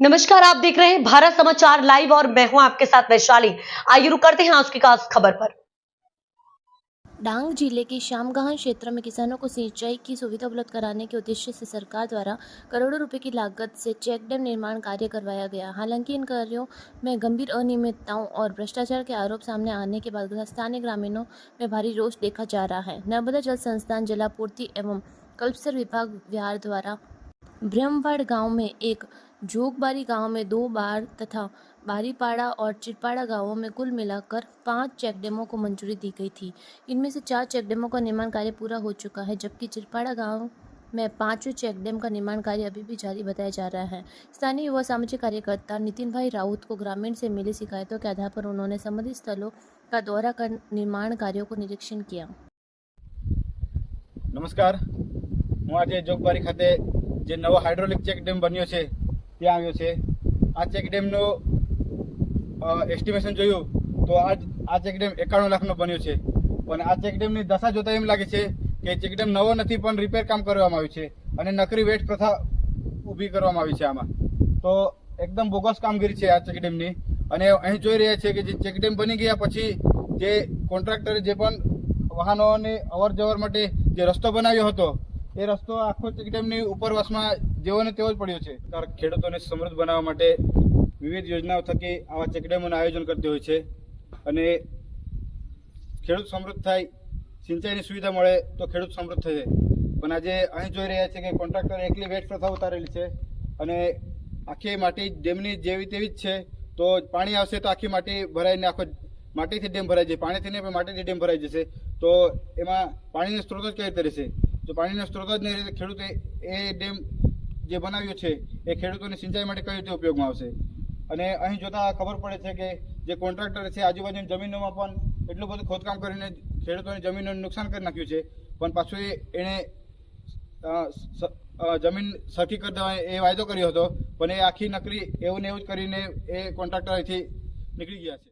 नमस्कार, आप देख रहे हैं भारत समाचार लाइव और मैं हूं आपके साथ वैशाली। आइए रुक करते हैं आज की खास खबर पर। डांग जिले के शामगाहन क्षेत्र में किसानों को सिंचाई की सुविधा उपलब्ध कराने के उद्देश्य से सरकार द्वारा करोड़ों रुपए की लागत से चेक डैम निर्माण कार्य करवाया गया। हालांकि इन कार्यों में गंभीर अनियमितताओं और भ्रष्टाचार के आरोप सामने आने के बाद स्थानीय ग्रामीणों में भारी रोष देखा जा रहा है। नर्मदा जल संस्थान, जलापूर्ति एवं कल्पसर विभाग विहार द्वारा ब्रह्मवाड़ गांव में एक, जोगबारी गांव में 2 बार तथा बारीपाड़ा और चिरपाड़ा गांवों में कुल मिलाकर 5 चेकडैमों को मंजूरी दी गई थी। इनमें से 4 चेकडैमों का निर्माण कार्य पूरा हो चुका है, जबकि चिरपाड़ा गांव में 5वें चेकडैम का निर्माण कार्य अभी भी जारी बताया जा रहा है। स्थानीय युवा सामाजिक कार्यकर्ता नितिन भाई राउत को ग्रामीण से मिली शिकायतों के आधार पर उन्होंने संबंधित स्थलों का दौरा कर निर्माण कार्यों को निरीक्षण किया। नमस्कार, હું આજે જોગબારી ખાતે જે નવો હાઇડ્રોલિક ચેક ડેમ બન્યો છે ત્યાં આવ્યો છે। આ ચેક ડેમનો એસ્ટિમેશન જોયું તો આ ચેક ડેમ 91 લાખનો બન્યો છે। અને આ ચેક ડેમની દશા જોતા એમ લાગે છે કે ચેક ડેમ નવો નથી પણ રિપેર કામ કરવામાં આવ્યું છે અને નકરી વેટ પ્રથા ઊભી કરવામાં આવી છે આમાં। તો એકદમ બોગસ કામગીરી છે આ ચેક ડેમની। અને અહીં જોઈ રહ્યા છે કે જે ચેક ડેમ બની ગયા પછી જે કોન્ટ્રાક્ટરે જે પણ વાહનોની અવર જવર માટે જે રસ્તો બનાવ્યો હતો એ રસ્તો આખો ચેકડેમની ઉપરવાસમાં જેવો ને તેવો જ પડ્યો છે। ખેડૂતોને સમૃદ્ધ બનાવવા માટે વિવિધ યોજનાઓ થકી આવા ચેકડેમોનું આયોજન કરતી હોય છે અને ખેડૂત સમૃદ્ધ થાય, સિંચાઈની સુવિધા મળે તો ખેડૂત સમૃદ્ધ થશે। પણ આજે અહીં જોઈ રહ્યા છે કે કોન્ટ્રાક્ટર એકલી વેટ પ્રથા ઉતારેલી છે અને આખી માટી ડેમની જેવી તેવી જ છે। તો પાણી આવશે તો આખી માટી ભરાઈને આખો માટીથી ડેમ ભરાઈ જાય, પાણીથી નહીં પણ માટીથી ડેમ ભરાઈ જશે। તો એમાં પાણીનો સ્ત્રોત જ કઈ રીતે રહેશે? જો પાણીનો સ્ત્રોત જ નહીં રહે તો ખેડૂતે એ ડેમ જે બનાવ્યો છે એ ખેડૂતોની સિંચાઈ માટે કઈ રીતે ઉપયોગમાં આવશે? અને અહીં જોતા ખબર પડે છે કે જે કોન્ટ્રાક્ટર છે આજુબાજુની જમીનોમાં પણ એટલું બધું ખોદકામ કરીને ખેડૂતોની જમીનોને નુકસાન કરી નાખ્યું છે, પણ પાછું એણે જમીન સરખી કરી દેવાનો એ વાયદો કર્યો હતો, પણ એ આખી નકરી એવું ને એવું જ કરીને એ કોન્ટ્રાક્ટર અહીંથી નીકળી ગયા છે।